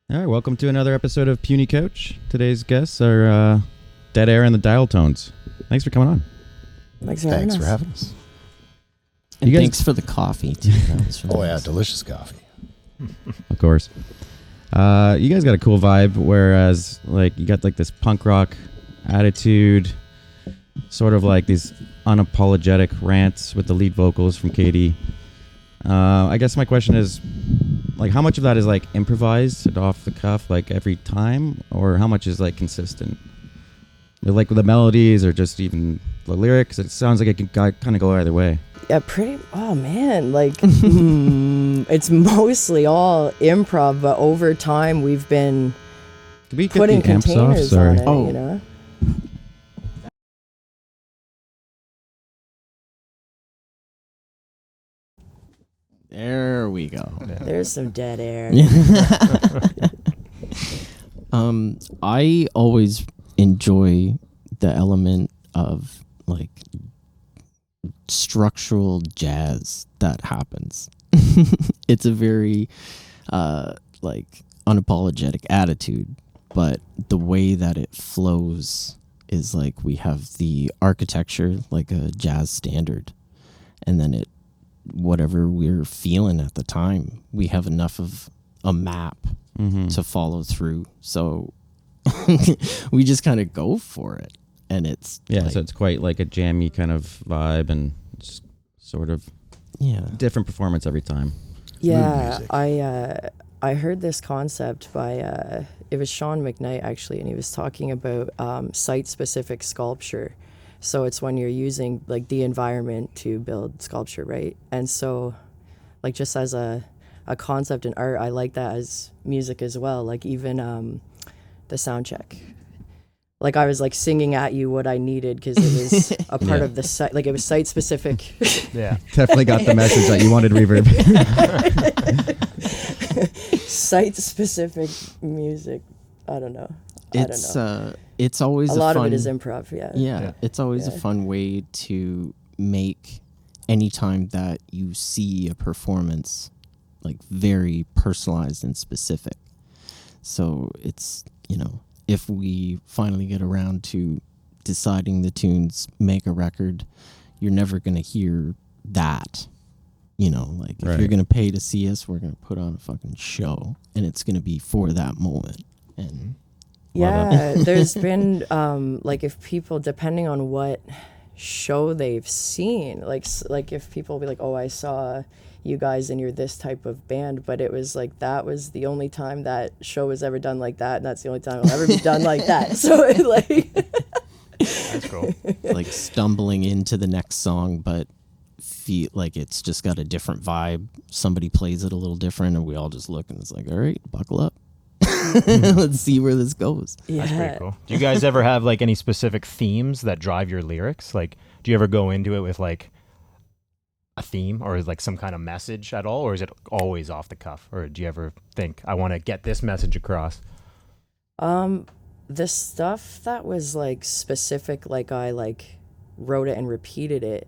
All right, welcome to another episode of Puny Couch. Today's guests are Dead Air and the Dial Tones. Thanks for coming on. Thanks for having us. And You guys- thanks for the coffee, too. That was really Oh, yeah, nice. delicious coffee. Of course. You guys got a cool vibe, whereas like you got like this punk rock attitude, sort of like these unapologetic rants with the lead vocals from Katie. I guess my question is, like, how much of that is like improvised off the cuff, like every time, or how much is like consistent? Like the melodies or just even the lyrics? It sounds like it can kind of go either way. Yeah, oh man, like it's mostly all improv, but over time we've been Could we get putting the amps off? containers Sorry. on it, you know? There we go. There's some dead air. I always enjoy the element of like structural jazz that happens. It's a very like unapologetic attitude, but the way that it flows is like we have the architecture like a jazz standard, and then whatever we're feeling at the time, we have enough of a map to follow through. So we just kind of go for it. And it's So it's quite like a jammy kind of vibe and just sort of different performance every time. Yeah, I heard this concept by it was Sean McKnight actually, and he was talking about site-specific sculpture. So it's when you're using like the environment to build sculpture, right? And so, like just as a concept in art, I like that as music as well. Like even the sound check. Like I was like singing at you what I needed because it was a part of the site. Like it was site specific. Yeah, definitely got the message that you wanted reverb. Site specific music. I don't know. It's always a lot of it is improv. Yeah, it's always a fun way to make any time that you see a performance like very personalized and specific. So it's, if we finally get around to deciding the tunes, make a record, you're never going to hear that. If you're going to pay to see us, we're going to put on a fucking show, and it's going to be for that moment. And there's been like if people, depending on what show they've seen, like if people be like, oh, I saw you guys and you're this type of band, but it was like that was the only time that show was ever done like that, and that's the only time it'll ever be done like that. So it like That's cool. like stumbling into the next song, but feel like it's just got a different vibe. Somebody plays it a little different, and we all just look, and it's like, all right, buckle up. Let's see where this goes. That's pretty cool. Do you guys ever have like any specific themes that drive your lyrics? Like, do you ever go into it with like a theme or like some kind of message at all, or is it always off the cuff? Or do you ever think, I want to get this message across? The stuff that was like specific, like I like wrote it and repeated it,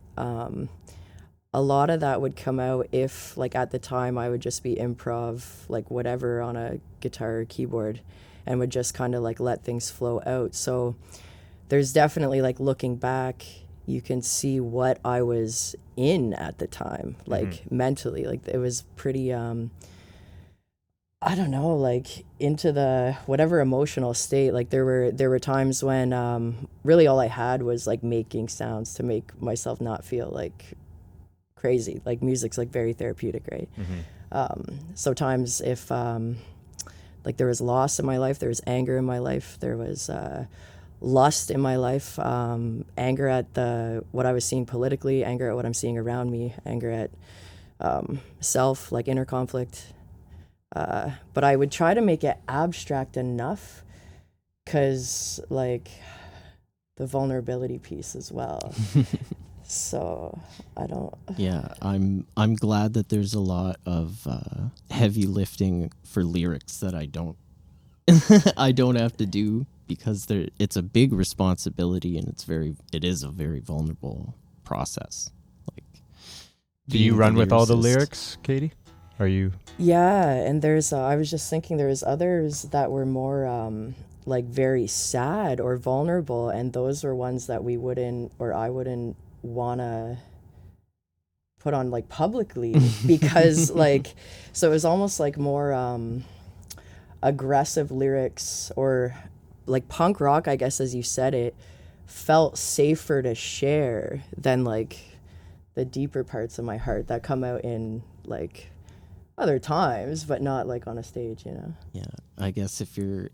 a lot of that would come out if like at the time I would just be improv like whatever on a guitar or keyboard and would just kind of like let things flow out. So there's definitely like looking back, you can see what I was in at the time, like mentally, like it was pretty I don't know, like into the whatever emotional state. Like there were times when really all I had was like making sounds to make myself not feel like crazy. Like music's like very therapeutic, right? So times if like there was loss in my life, there was anger in my life, there was lust in my life, anger at what I was seeing politically, anger at what I'm seeing around me, anger at self, like inner conflict. But I would try to make it abstract enough because like the vulnerability piece as well. So I don't. Yeah, I'm glad that there's a lot of heavy lifting for lyrics that I don't I don't have to do, because it's a big responsibility, and it is a very vulnerable process. Like, do you run with all the lyrics, Katie? Are you? Yeah, and there's I was just thinking there's others that were more like very sad or vulnerable, and those were ones that we wouldn't or I wouldn't wanna put on like publicly because like so it was almost like more aggressive lyrics or like punk rock, I guess as you said it, felt safer to share than like the deeper parts of my heart that come out in like other times, but not like on a stage, you know. Yeah, I guess if you're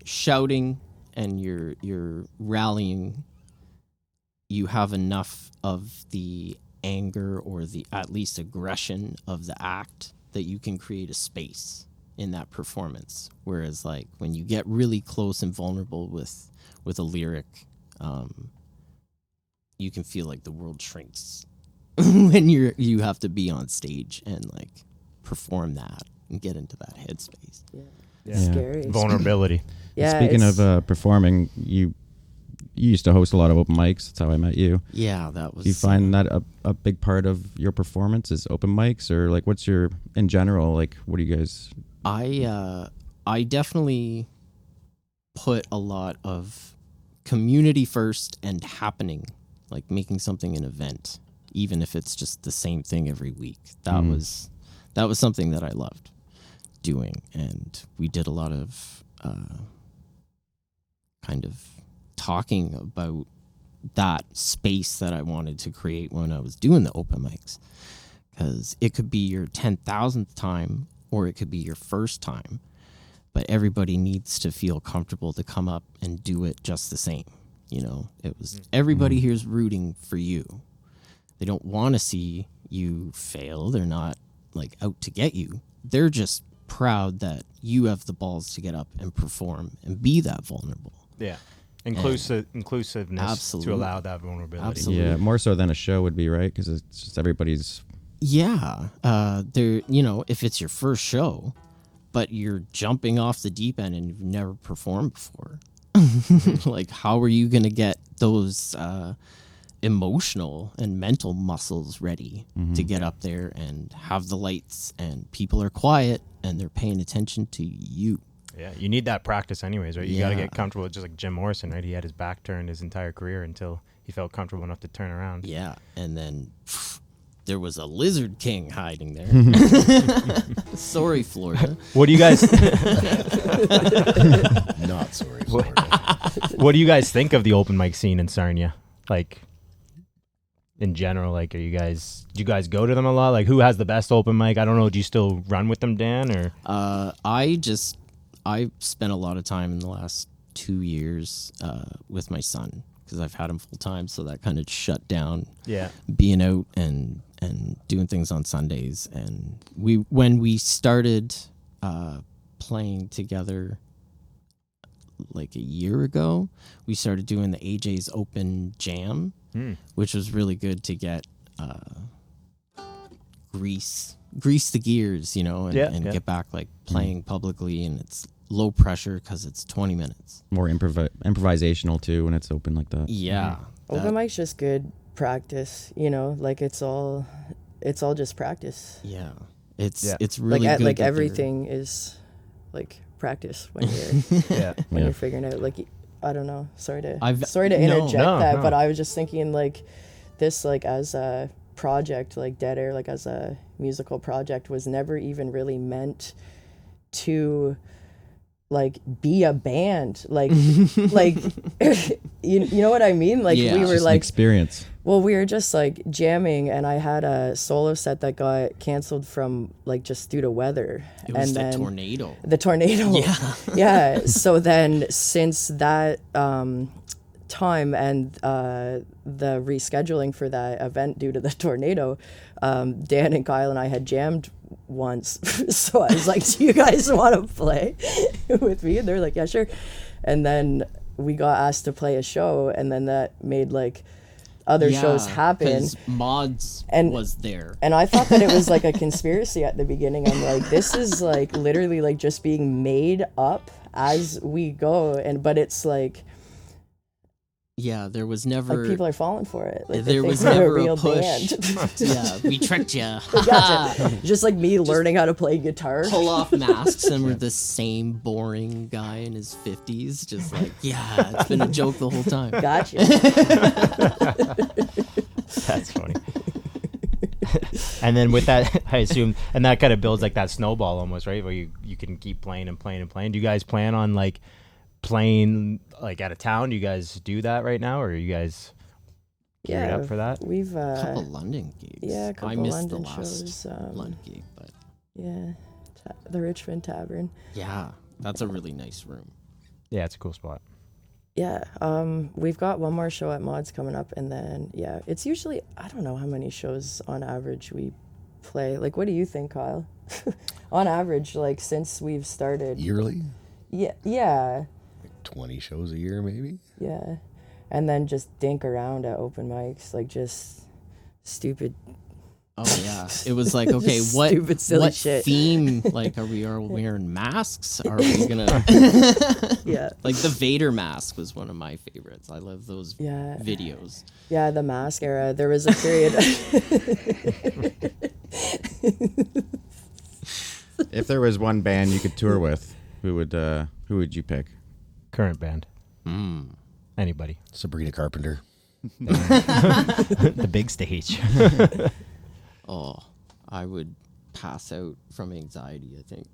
shouting and you're rallying, you have enough of the anger or the at least aggression of the act that you can create a space in that performance. Whereas like when you get really close and vulnerable with a lyric, you can feel like the world shrinks when you have to be on stage and like perform that and get into that headspace. Yeah. Scary. Vulnerability. Yeah. Speaking of performing, you used to host a lot of open mics. That's how I met you. Yeah, that was. Do you find that a big part of your performance is open mics, or like what's your in general? Like, what do you guys? I definitely put a lot of community first and happening, like making something an event, even if it's just the same thing every week. That was something that I loved doing, and we did a lot of kind of talking about that space that I wanted to create when I was doing the open mics, because it could be your 10,000th time or it could be your first time, but everybody needs to feel comfortable to come up and do it just the same. You know, it was everybody here's rooting for you. They don't want to see you fail. They're not like out to get you. They're just proud that you have the balls to get up and perform and be that vulnerable. Yeah. Inclusiveness Absolutely. to allow that vulnerability. Absolutely. Yeah, more so than a show would be, right? Because it's just everybody's. Yeah, there. You know, if it's your first show, but you're jumping off the deep end and you've never performed before, like how are you gonna get those emotional and mental muscles ready to get up there and have the lights and people are quiet and they're paying attention to you? Yeah, you need that practice anyways, right? You got to Yeah. get comfortable. Just like Jim Morrison, right? He had his back turned his entire career until he felt comfortable enough to turn around. Yeah, and then there was a lizard king hiding there. Sorry, Florida. What do you guys Not sorry, Florida. What do you guys think of the open mic scene in Sarnia? Like in general, like do you guys go to them a lot? Like who has the best open mic? I don't know. Do you still run with them, Dan, or I spent a lot of time in the last 2 years with my son because I've had him full time, so that kind of shut down. yeah. Being out and doing things on Sundays, and when we started playing together like a year ago, we started doing the AJ's Open Jam, which was really good to get grease the gears, you know, and get back like playing publicly, and it's low pressure because it's 20 minutes. More improvisational too when it's open like that. Yeah. Open mic's just good practice, you know, like it's all just practice. Yeah. It's really like good. like that they're- everything is like practice when you're when you're figuring out like I don't know. Sorry to interject that, but I was just thinking like this like as a project, like Dead Air, like as a musical project was never even really meant to like be a band, like like you know what I mean, like Yeah. we It's were just an like experience. well, we were just like jamming, and I had a solo set that got canceled from like just due to weather. It was and the then tornado. The tornado. Yeah. Yeah. So then, since that time and the rescheduling for that event due to the tornado, Dan and Kyle and I had jammed once. So I was like, "Do you guys want to play with me?" And they're like, "Yeah, sure." And then we got asked to play a show, and then that made like other shows happen. 'Cause Mods And- was there. And I thought that it was like a conspiracy at the beginning. I'm like, this is like literally like just being made up as we go. But it's like, Yeah, there was never. Like people are falling for it. Like There they was think we're never a real push. band. Yeah, we tricked you. Gotcha. Just like me learning how to play guitar. Pull off masks and we're the same boring guy in his 50s. Just like, yeah, it's been a joke the whole time. Gotcha. That's funny. And then with that, I assume, and that kind of builds like that snowball almost, right? Where you can keep playing and playing and playing. Do you guys plan on like playing like out of town? Do you guys do that right now, or are you guys geared up for that? We've A couple London gigs. yeah, a couple I missed London the last shows. London gig, but Yeah, the Richmond Tavern. yeah, that's a really nice room. Yeah, it's a cool spot. Yeah, we've got one more show at Mods coming up, and then yeah, it's usually I don't know how many shows on average we play. Like, what do you think, Kyle? On average, like since we've started. Yearly? Yeah, 20 shows a year, maybe? yeah, and then just dink around at open mics, like just stupid. Oh yeah, it was like, okay, Just what stupid, silly what shit. theme? Like, are we all wearing masks? Are we gonna Yeah, like the Vader mask was one of my favorites. I love those yeah, videos. yeah. The mask era. There was a period. If there was one band you could tour with, who would you pick? Current band. Anybody. Sabrina Carpenter. The big stage. Oh, I would pass out from anxiety, I think.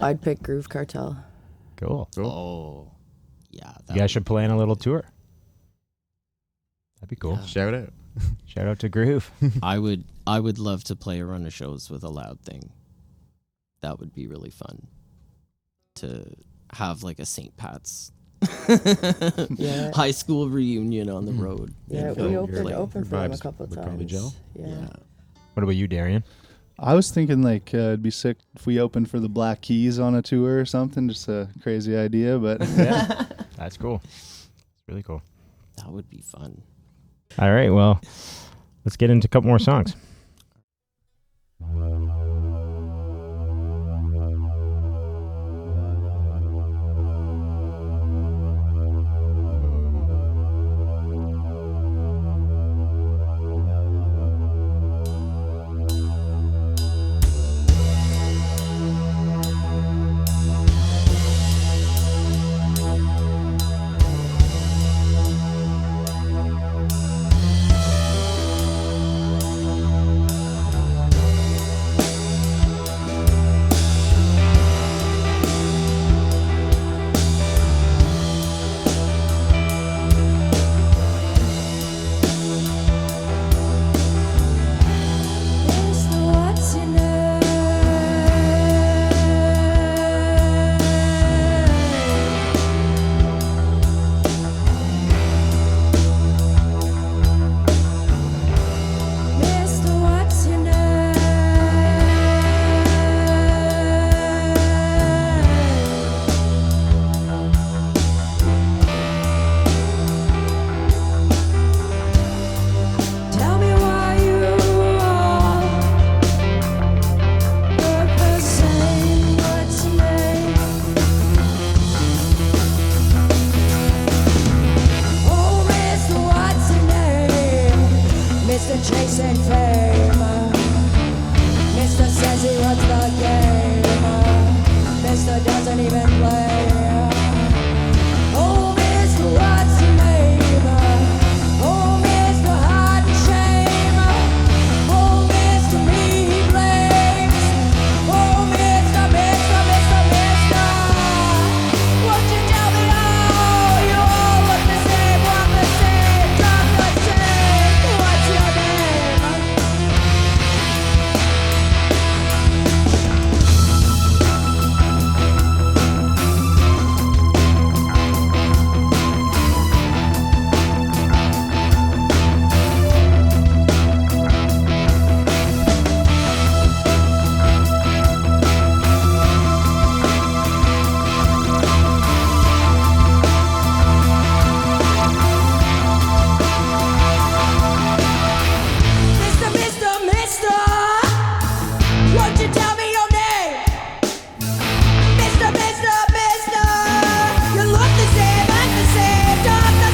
I'd pick Groove Cartel. Cool. Oh, yeah. You guys should plan a little tour. That'd be cool. Yeah. Shout out. Shout out to Groove. I would love to play a run of shows with a Loud Thing. That would be really fun. To have like a St. Pat's Yeah. high school reunion on the road. Yeah, feel we your, opened like, open your for them a vibes couple would times. probably gel. Yeah. What about you, Darian? I was thinking like it'd be sick if we opened for the Black Keys on a tour or something. Just a crazy idea, but Yeah. That's cool. It's really cool. That would be fun. All right, well, let's get into a couple more songs. chasing fame. Mr. says he runs the game. Mr. doesn't even play. Oh, Mr. what's your name? Oh, Mr. hide and shame. Oh, Mr. me he blames. Oh, Mr. Won't you tell me how you all look the same, walk the same, talk the same? What's your name? Mister, won't you tell me your name? Mister, you look the same, act the same, talk the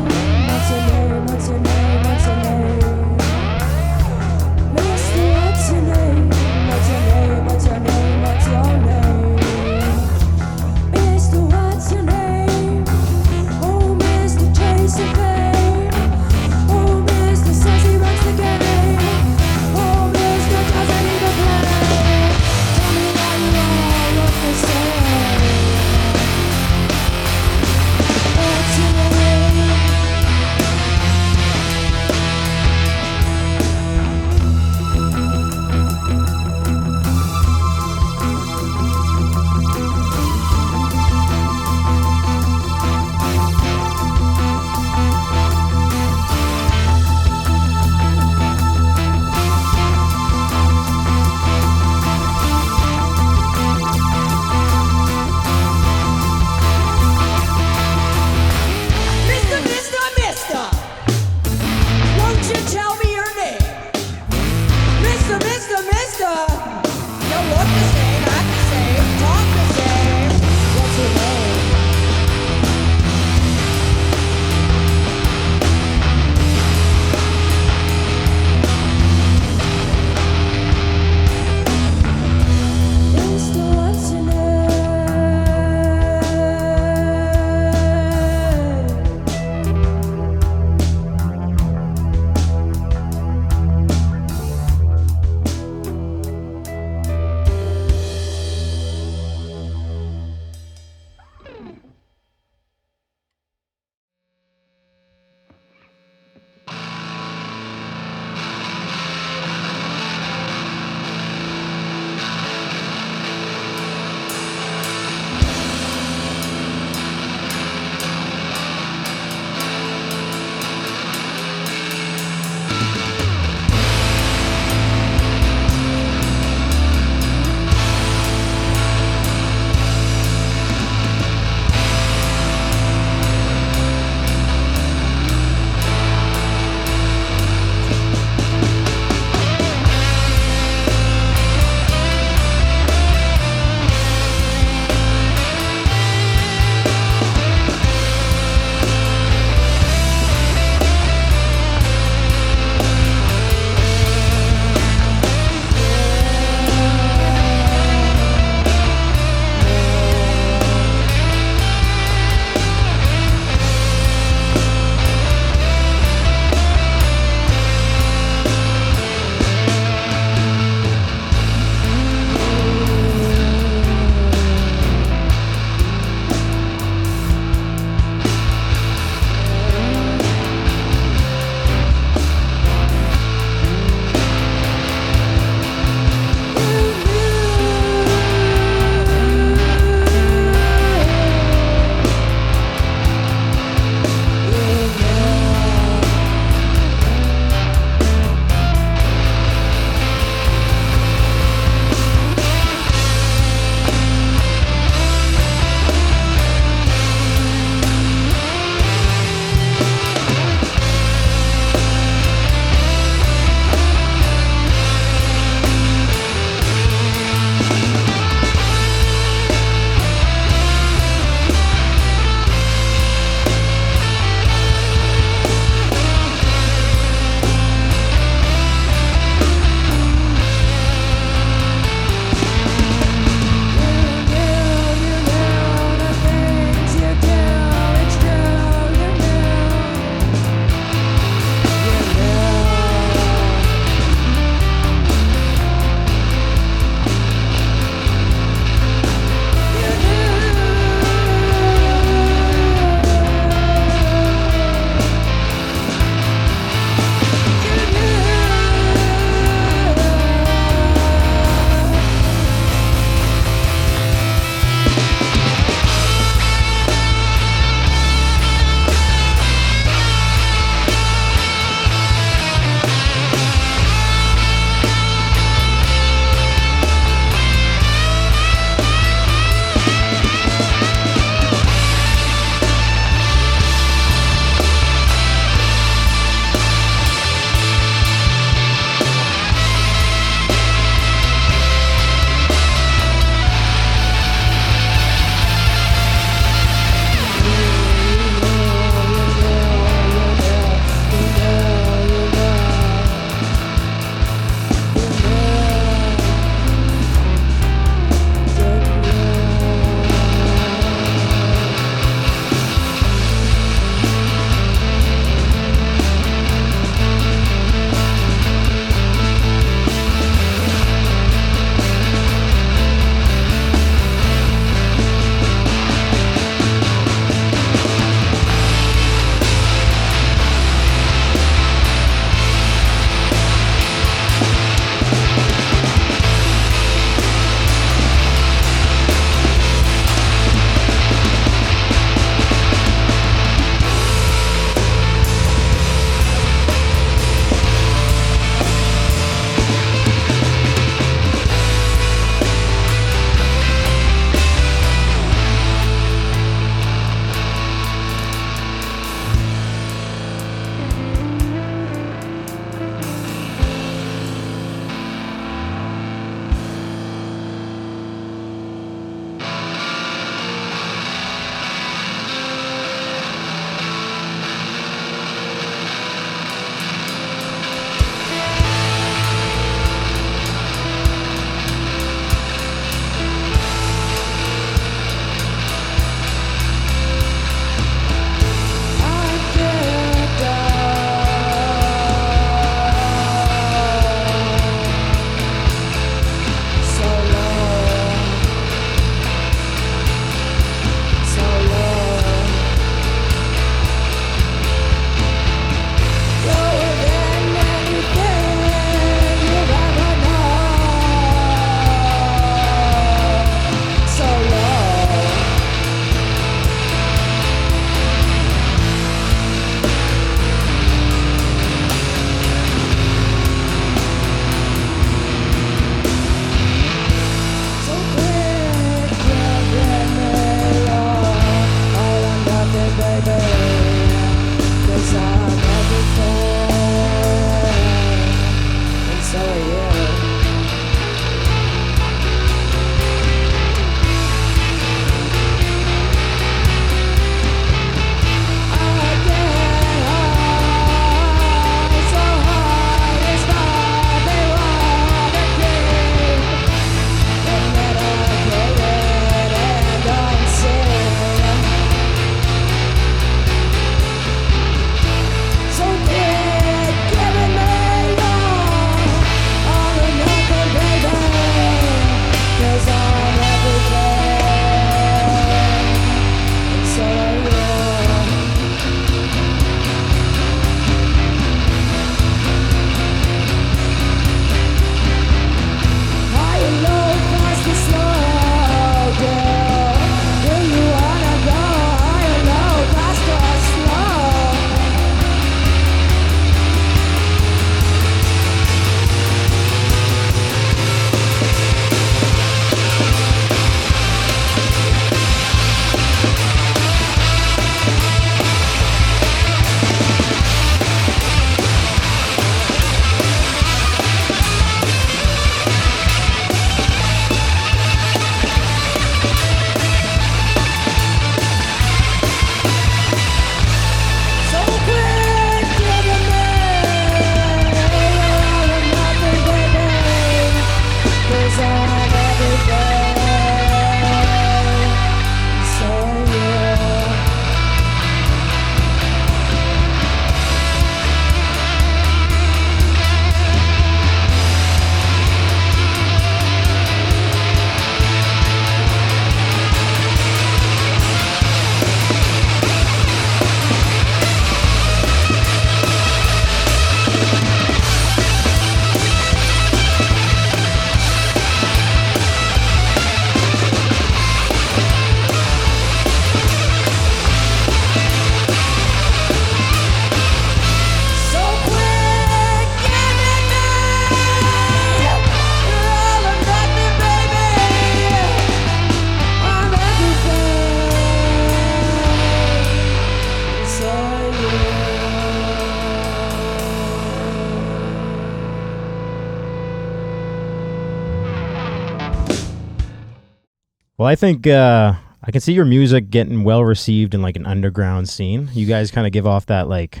Well, I think I can see your music getting well received in like an underground scene. You guys kind of give off that like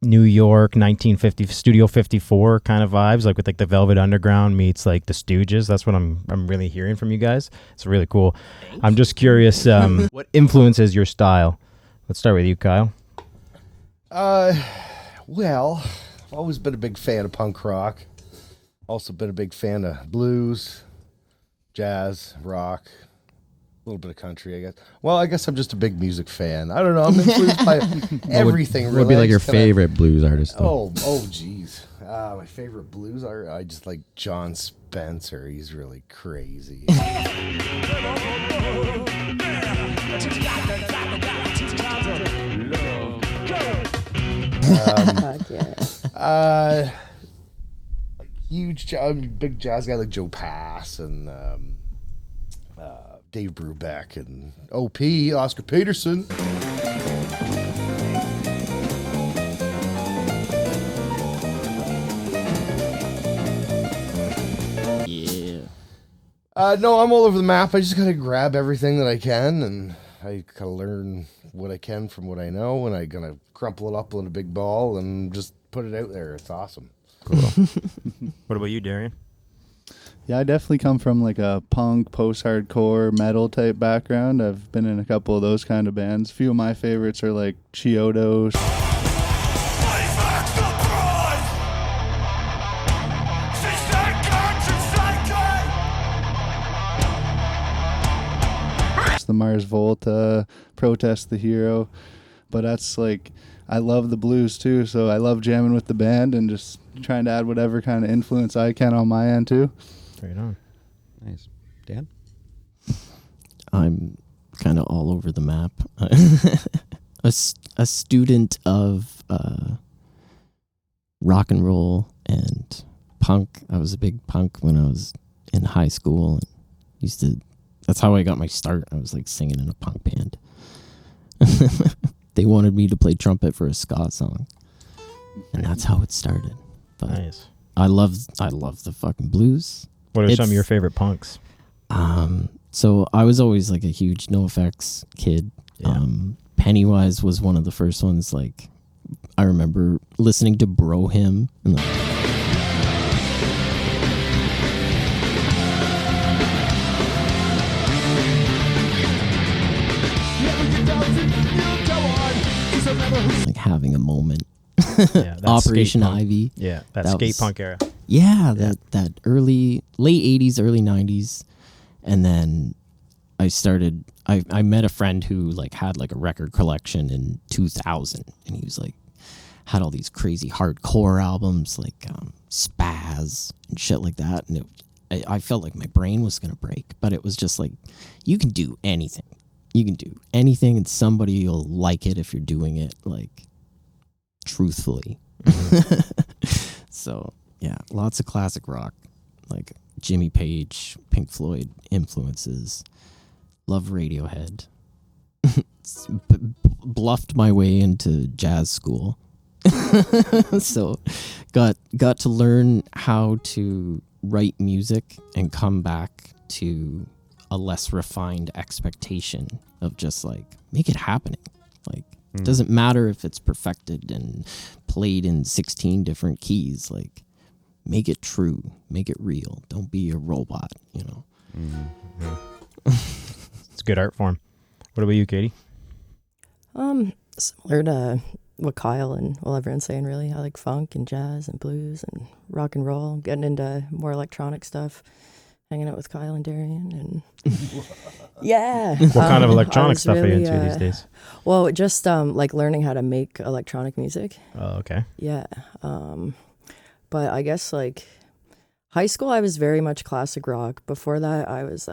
New York 1950 Studio 54 kind of vibes, like with like the Velvet Underground meets like the Stooges. That's what I'm really hearing from you guys. It's really cool. I'm just curious, what influences your style? Let's start with you, Kyle. Well, I've always been a big fan of punk rock. Also been a big fan of blues, jazz, rock, a little bit of country, I guess. Well, I guess I'm just a big music fan. I don't know. I'm influenced by everything. What would be like your favorite blues artist? Oh, geez. My favorite blues are, I just like John Spencer. He's really crazy. Fuck yeah. Like huge, big jazz guy like Joe Pass and Dave Brubeck and OP, Oscar Peterson. Yeah. No, I'm all over the map. I just gotta grab everything that I can, and I gotta learn what I can from what I know, and I gonna crumple it up in a big ball and just put it out there. It's awesome. Cool. What about you, Darian? Yeah, I definitely come from like a punk, post-hardcore, metal type background. I've been in a couple of those kind of bands. A few of my favorites are like Chiodos. The Mars Volta, Protest the Hero. But that's like, I love the blues too, so I love jamming with the band and just trying to add whatever kind of influence I can on my end too. Right on. Nice. Dan? I'm kind of all over the map. a student of rock and roll and punk. I was a big punk when I was in high school. And that's how I got my start. I was like singing in a punk band. They wanted me to play trumpet for a ska song, and that's how it started. But Nice. I love the fucking blues. What are some It's- of your favorite punks? So I was always like a huge NoFX kid. Yeah. Pennywise was one of the first ones. Like, I remember listening to Bro Hymn and like, having a moment. Yeah, that's Operation skate punk. Ivy. Yeah, that That skate was- punk era. Yeah, that late 80s, early 90s. And then I met a friend who like had like a record collection in 2000, and he was like had all these crazy hardcore albums like Spaz and shit like that, and I felt like my brain was gonna break. But it was just like, you can do anything. You can do anything, and somebody will like it if you're doing it like truthfully. So yeah, lots of classic rock, like Jimmy Page, Pink Floyd influences. Love Radiohead. Bluffed my way into jazz school. So got to learn how to write music and come back to a less refined expectation of just like, make it happening. Like, it doesn't matter if it's perfected and played in 16 different keys. Like, make it true, make it real. Don't be a robot, you know. It's a good art form. What about you, Katie? Similar to what Kyle and everyone's saying, really. I like funk and jazz and blues and rock and roll. Getting into more electronic stuff, hanging out with Kyle and Darian, and yeah. What kind of I electronic was stuff are you really, into these days? Well, just like learning how to make electronic music. Oh, okay. Yeah. But I guess like high school, I was very much classic rock. Before that, I was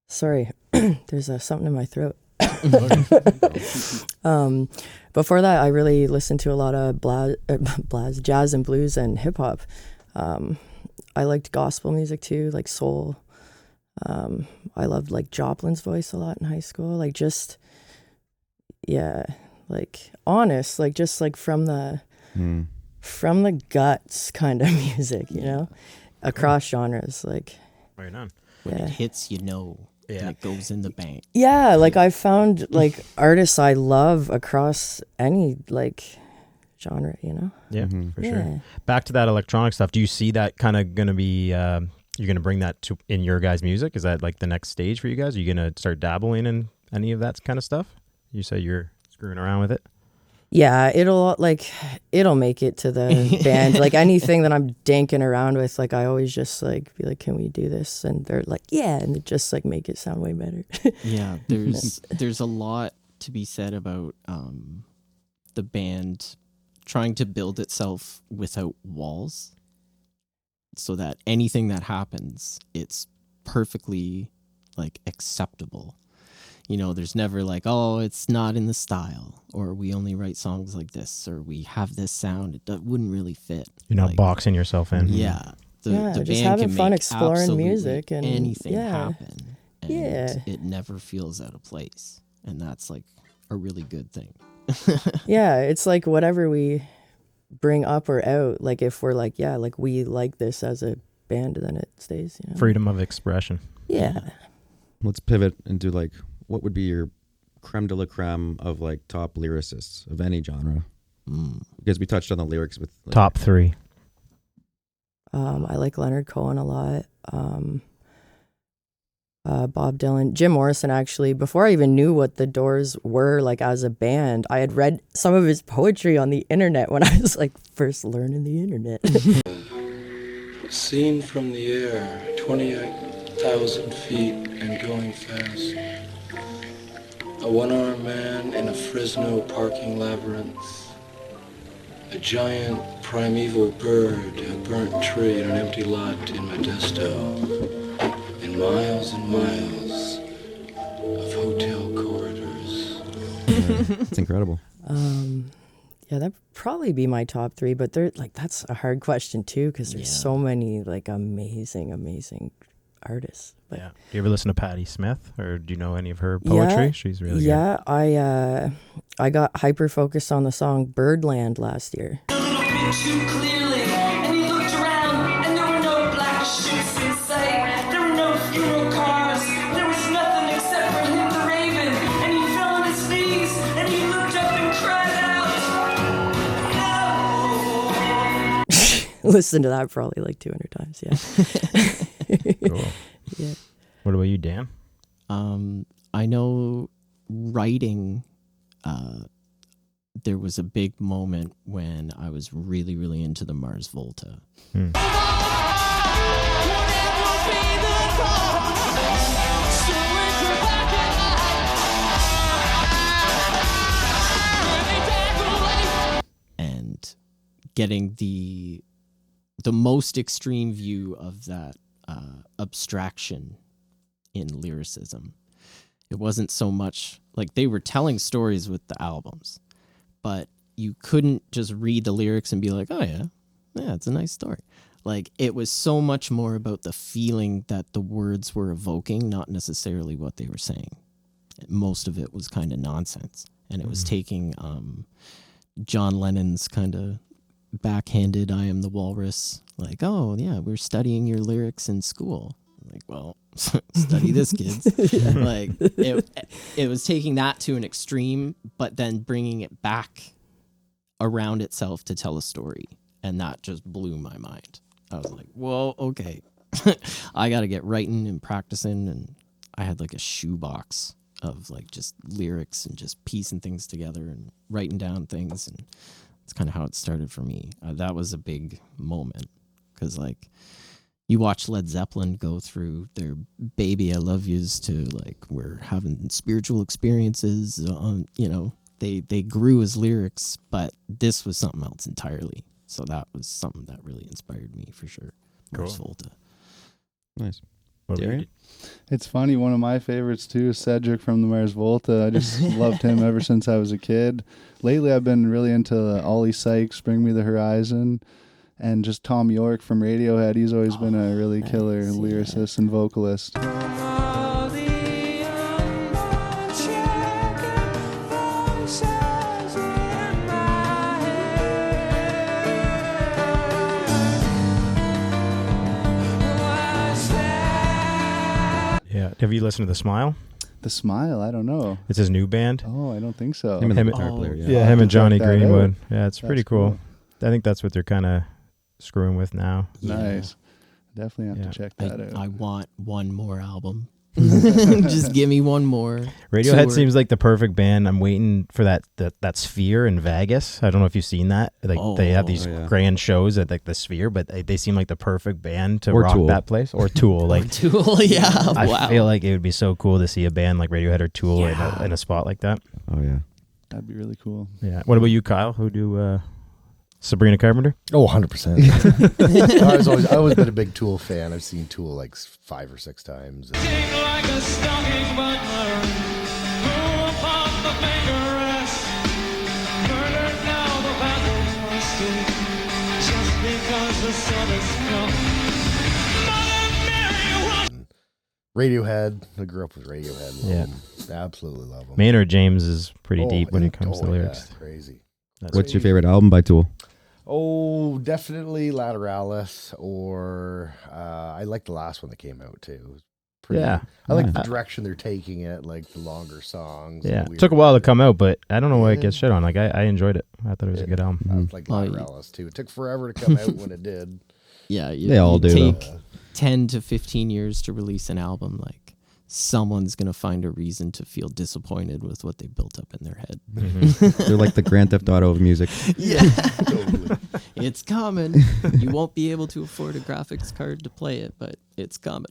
sorry, there's something in my throat. Before that, I really listened to a lot of jazz and blues and hip hop. I liked gospel music too, like soul. I loved like Joplin's voice a lot in high school. Like just, yeah, like honest, like just like from the guts kind of music, you know, across genres. Like, Right on. When yeah. it hits, you know. and it goes in the bank. Yeah, like I found like artists I love across any like genre, you know? Yeah, Mhm. for Yeah. sure. Back to that electronic stuff. Do you see that kind of going to be, you're going to bring that to in your guys' music? Is that like the next stage for you guys? Are you going to start dabbling in any of that kind of stuff? You say you're screwing around with it? Yeah, it'll make it to the band. Like anything that I'm danking around with, like I always just like be like, can we do this? And they're like, yeah, and it just like make it sound way better. Yeah, there's a lot to be said about the band trying to build itself without walls, so that anything that happens, it's perfectly like acceptable. You know, there's never like, oh, it's not in the style, or we only write songs like this, or we have this sound. It wouldn't really fit. You're not Like, boxing yourself in. Yeah. The just band having can fun make exploring absolutely music and anything yeah. happen. And Yeah. it never feels out of place. And that's like a really good thing. Yeah, it's like whatever we bring up or out, like if we're like, yeah, like we like this as a band, then it stays, you know? Freedom of expression. Yeah. Let's pivot into like what would be your creme de la creme of like top lyricists of any genre? Because we touched on the lyrics with like, Top 3. I like Leonard Cohen a lot. Bob Dylan, Jim Morrison, actually. Before I even knew what the Doors were like as a band, I had read some of his poetry on the internet when I was like first learning the internet. Seen from the air, 28,000 feet and going fast. A one-armed man in a Fresno parking labyrinth. A giant primeval bird, a burnt tree in an empty lot in Modesto. And miles of hotel corridors. It's incredible. Yeah, that'd probably be my top 3, but they're like, that's a hard question too, because there's so many like amazing artists. But Yeah. Do you ever listen to Patti Smith, or do you know any of her poetry? Yeah, She's really good. yeah, I got hyper focused on the song Birdland last year. Too clearly, and he looked around, and there were no black ships in sight. There were no funeral cars. There was nothing except for him, the raven. And he fell on his knees, and he looked up and cried out, "No!" Listen to that probably like 200 times. Yeah. Cool. Yeah. What about you, Dan? I know writing, there was a big moment when I was really into the Mars Volta. And getting the most extreme view of that abstraction in lyricism. It wasn't so much like they were telling stories with the albums, but you couldn't just read the lyrics and be like, oh yeah, it's a nice story. Like it was so much more about the feeling that the words were evoking, not necessarily what they were saying. Most of it was kind of nonsense. And it was taking John Lennon's kind of backhanded I am the walrus, like, oh yeah, we're studying your lyrics in school. Like, well, study this, kids. Like it was taking that to an extreme, but then bringing it back around itself to tell a story. And that just blew my mind. I was like, whoa, okay. I got to get writing and practicing. And I had like a shoebox of like just lyrics and just piecing things together and writing down things. And it's kind of how it started for me. That was a big moment because like you watch Led Zeppelin go through their Baby I Love Yous to like we're having spiritual experiences on, you know, they grew as lyrics, but this was something else entirely. So that was something that really inspired me for sure. Mars Volta. Nice. What about Darian? you? It's funny. One of my favorites too is Cedric from the Mars Volta. I just loved him ever since I was a kid. Lately, I've been really into Ollie Sykes, Bring Me the Horizon, and just Tom York from Radiohead. He's always been a really killer lyricist and vocalist. Have you listened to The Smile? The Smile, I don't know. It's his new band. Oh, I don't think so. Him and the Him- guitar player. Yeah. Yeah, I'll him have and to check Johnny that Greenwood. out. Yeah, it's pretty That's cool. I think that's what they're kind of screwing with now. Nice. Definitely have Yeah. to check that out. I want one more album. Just give me one more. Radiohead tour. seems like the perfect band. I'm waiting for that Sphere in Vegas. I don't know if you've seen that. Like they have these Oh, yeah. grand shows at like the Sphere, but they seem like the perfect band to Or rock Tool. that place. Or Tool. Like Tool, yeah. I Wow. feel like it would be so cool to see a band like Radiohead or Tool Yeah. in a spot like that. Oh yeah. That'd be really cool. Yeah. What about you, Kyle? Who do Sabrina Carpenter? Oh, 100%. I always been a big Tool fan. I've seen Tool like 5 or 6 times. Like a stocking butler, who upon the finger rest, murdered now the battle's rusted, just because the sun has come. Mother Mary, what? Radiohead. I grew up with Radiohead. Love Yeah. 'em. Absolutely love them. Maynard James is pretty deep when it comes to lyrics. Yeah, crazy. That's What's your favorite album by Tool? Oh, definitely Lateralis, or I like the last one that came out too. It was pretty, Yeah. I like Yeah. the direction they're taking it, like the longer songs. Yeah, and it weird- took a while to come out, but I don't know why it Yeah. gets shit on. Like I enjoyed it. I thought it was a good album. I like Oh, Lateralis too. It took forever to come out when it did. Yeah, They all do, though. Take 10 to 15 years to release an album. Like someone's gonna find a reason to feel disappointed with what they built up in their head. They're like the Grand Theft Auto of music. Yeah, it's coming. You won't be able to afford a graphics card to play it, but it's coming.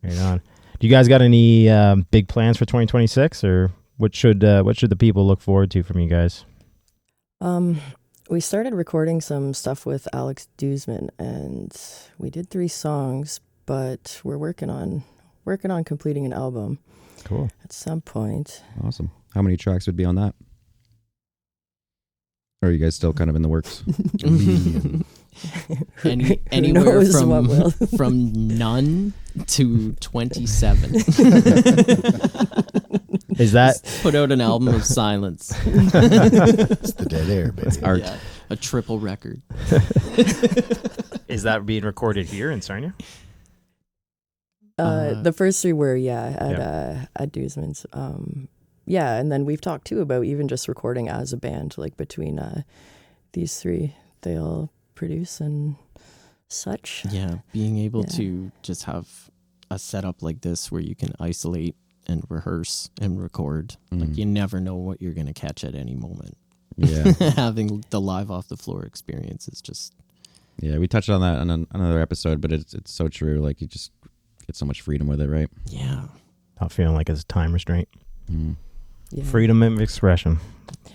Right on. Do you guys got any big plans for 2026, or what should the people look forward to from you guys? We started recording some stuff with Alex Duzman, and we did 3 songs, but we're working on completing an album Cool. at some point. Awesome. How many tracks would be on that? Or are you guys still kind of in the works? Anywhere knows from what will. from none to 27. Is that Put out an album of silence. It's the dead air, baby. Art. Yeah, a triple record. is that being recorded here in Sarnia? The first 3 were, at Duzman's. Yeah, and then we've talked too about even just recording as a band, like between these 3, they'll produce and such. Yeah, being able Yeah. to just have a setup like this where you can isolate and rehearse and record. Like you never know what you're going to catch at any moment. Yeah. Having the live off the floor experience is just Yeah, we touched on that on another episode, but it's so true. Like you just get so much freedom with it, right? yeah. Not feeling like it's a time restraint. Yeah. Freedom of expression.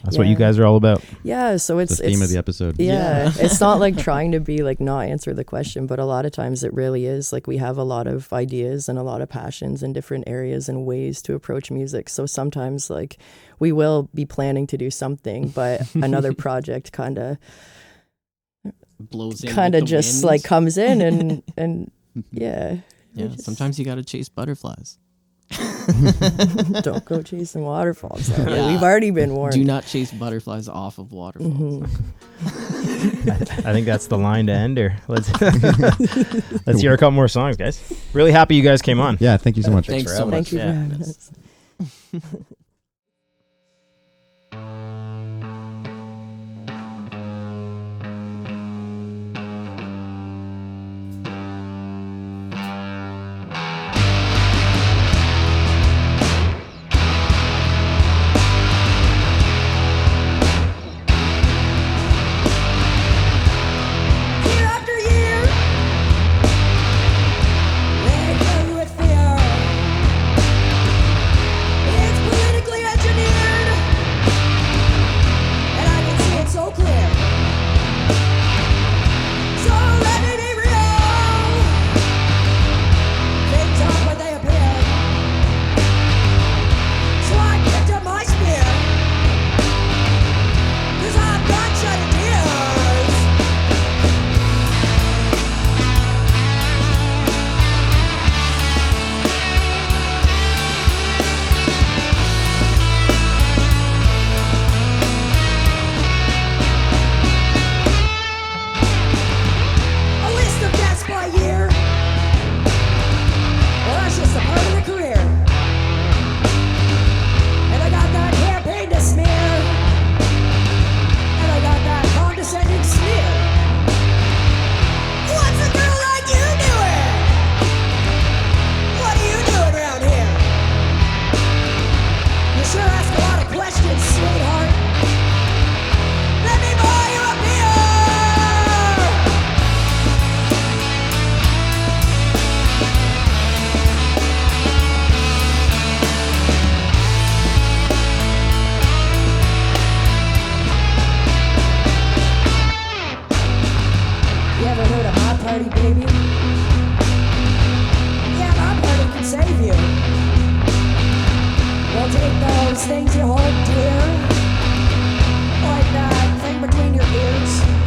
That's what you Yeah. guys are all about. Yeah, so it's The theme of the episode. Yeah, it's not like trying to be like not answer the question, but a lot of times it really is. Like we have a lot of ideas and a lot of passions in different areas and ways to approach music. So sometimes like we will be planning to do something, but another project kind of Blows in with the just wind. like comes in and yeah. Yeah, sometimes you got to chase butterflies. Don't go chasing waterfalls. though. Yeah. We've already been warned. Do not chase butterflies off of waterfalls. I think that's the line to end here. Let's hear a couple more songs, guys. Really happy you guys came on. Yeah, thank you so much. Thanks for so having much. Thank you for Yeah. having us. Year after year, they fill you with fear. It's politically engineered. You ever heard of my party, baby? Yeah, my party can save you. We'll take those things you hold dear, like that thing between your ears.